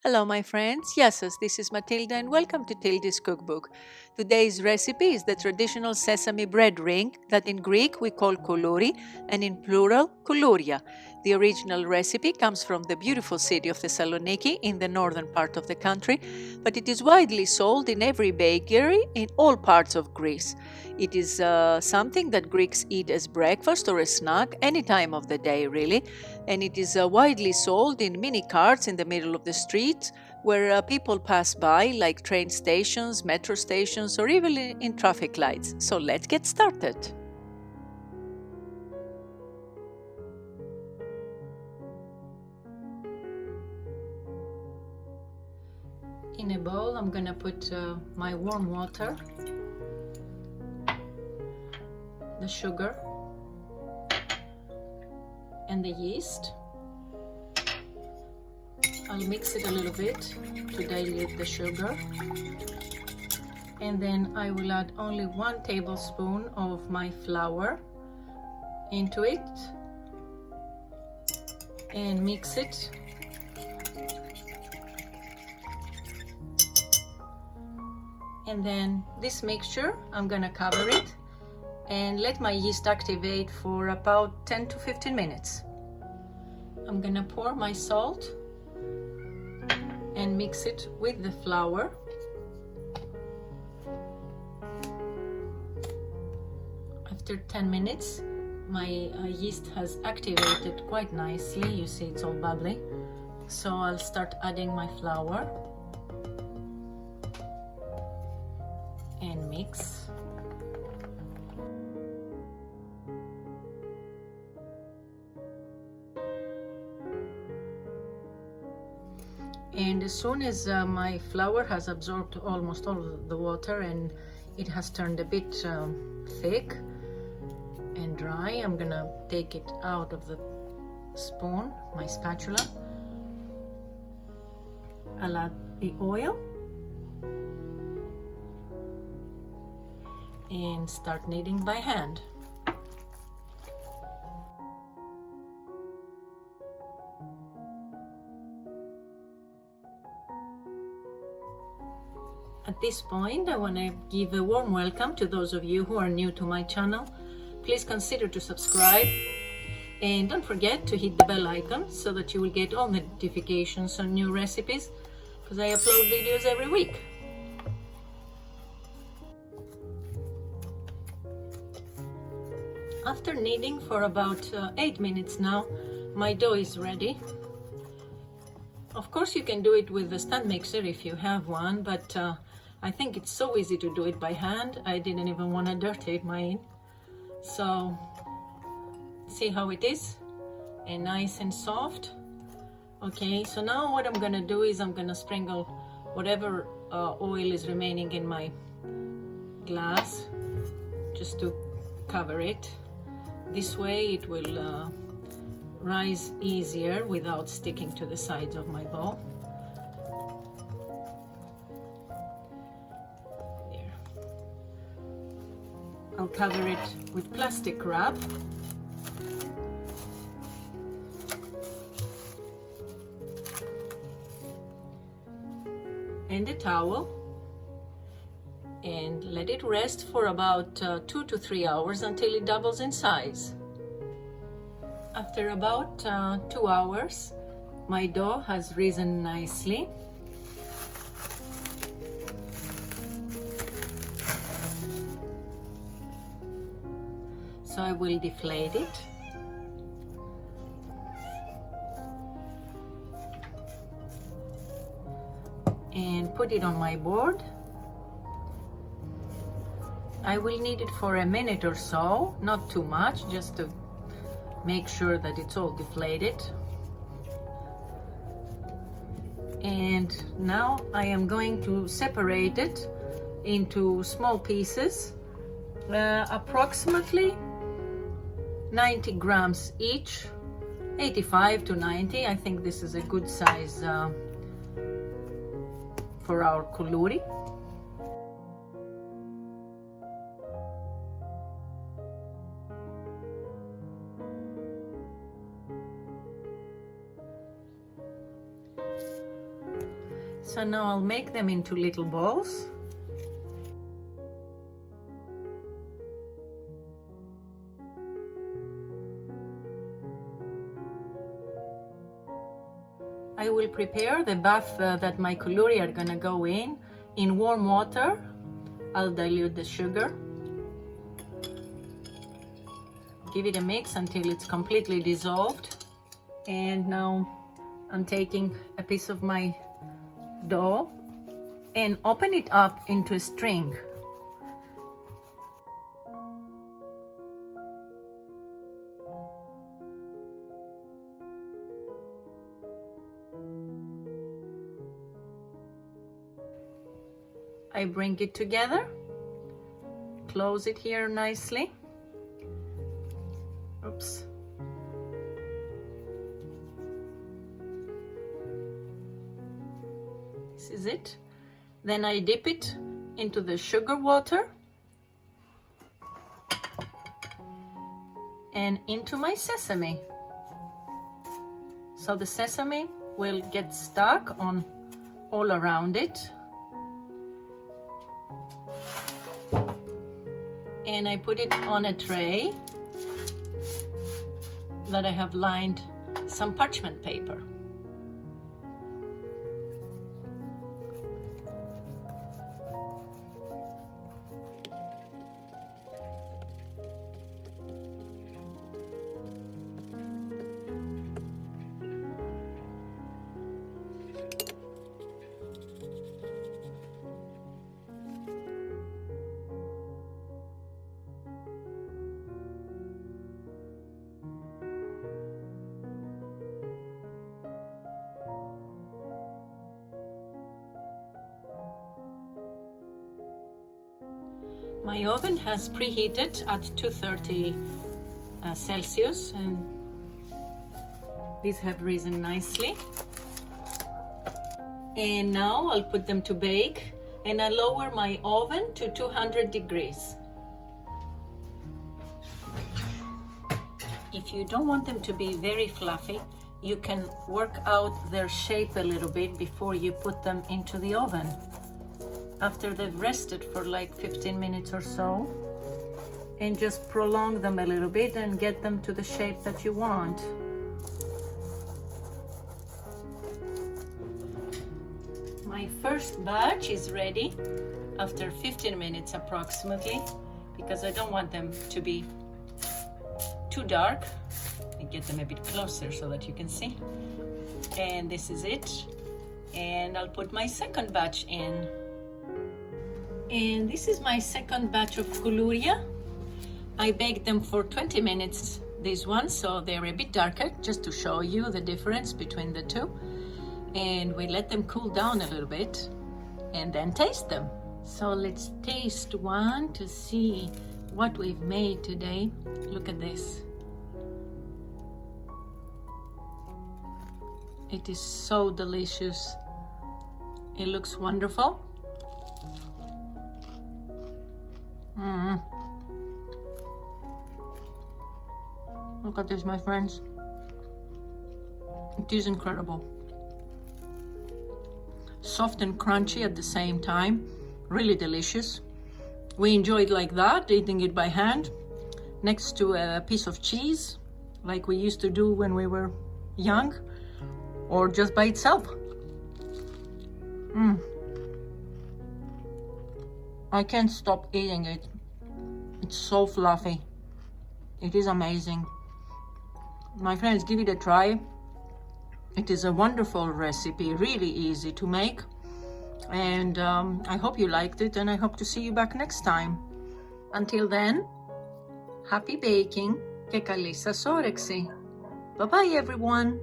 Hello, my friends. Yes, this is Matilda, and welcome to Tilda's Cookbook. Today's recipe is the traditional sesame bread ring that in Greek we call koulouri and in plural kuluria. The original recipe comes from the beautiful city of Thessaloniki in the northern part of the country, but it is widely sold in every bakery in all parts of Greece. It is something that Greeks eat as breakfast or a snack any time of the day, really, and it is widely sold in mini carts in the middle of the streets where people pass by, like train stations, metro stations, or even in traffic lights. So let's get started. In a bowl, I'm gonna put my warm water, the sugar, and the yeast. I'll mix it a little bit to dilute the sugar, and then I will add only 1 tablespoon of my flour into it and mix it. And then this mixture, I'm gonna cover it and let my yeast activate for about 10 to 15 minutes. I'm gonna pour my salt and mix it with the flour. After 10 minutes, my yeast has activated quite nicely. You see it's all bubbly. So I'll start adding my flour and mix. And as soon as my flour has absorbed almost all the water and it has turned a bit thick and dry, I'm gonna take it out of the spoon, my spatula. I'll add the oil and start kneading by hand. At this point, I want to give a warm welcome to those of you who are new to my channel. Please consider to subscribe and don't forget to hit the bell icon so that you will get all notifications on new recipes, because I upload videos every week. After kneading for about 8 minutes now, my dough is ready. Of course you can do it with the stand mixer if you have one, but I think it's so easy to do it by hand. I didn't even want to dirty mine. So see how it is, and nice and soft. Okay, so now what I'm gonna do is I'm gonna sprinkle whatever oil is remaining in my glass just to cover it. This way it will rise easier without sticking to the sides of my bowl. There. I'll cover it with plastic wrap. And a towel, and let it rest for about 2 to 3 hours until it doubles in size. After about 2 hours, my dough has risen nicely. So I will deflate it. And put it on my board. I will knead it for a minute or so, not too much, just to make sure that it's all deflated. And now I am going to separate it into small pieces, approximately 90 grams each, 85 to 90. I think this is a good size for our koulouri. So now I'll make them into little balls. I will prepare the bath that my kουλούρια are gonna go in warm water. I'll dilute the sugar. Give it a mix until it's completely dissolved. And now I'm taking a piece of my dough and open it up into a string. I bring it together, close it here nicely. Oops. This is it. Then I dip it into the sugar water and into my sesame. So the sesame will get stuck on all around it. And I put it on a tray that I have lined some parchment paper. My oven has preheated at 230 Celsius, and these have risen nicely. And now I'll put them to bake, and I lower my oven to 200 degrees. If you don't want them to be very fluffy, you can work out their shape a little bit before you put them into the oven. After they've rested for like 15 minutes or so, and just prolong them a little bit and get them to the shape that you want. My first batch is ready after 15 minutes approximately, because I don't want them to be too dark. I get them a bit closer so that you can see. And this is it. And I'll put my second batch in. And this is my second batch of κουλούρια. I baked them for 20 minutes, these ones, so they're a bit darker, just to show you the difference between the two. And we let them cool down a little bit and then taste them. So let's taste one to see what we've made today. Look at this. It is so delicious. It looks wonderful. Look at this, my friends. It is incredible. Soft and crunchy at the same time. Really delicious. We enjoy it like that, eating it by hand, next to a piece of cheese, like we used to do when we were young, or just by itself. I can't stop eating it. It's so fluffy. It is amazing. My friends, give it a try. It is a wonderful recipe, really easy to make. And I hope you liked it, and I hope to see you back next time. Until then, happy baking και καλή σας όρεξη. Bye bye everyone.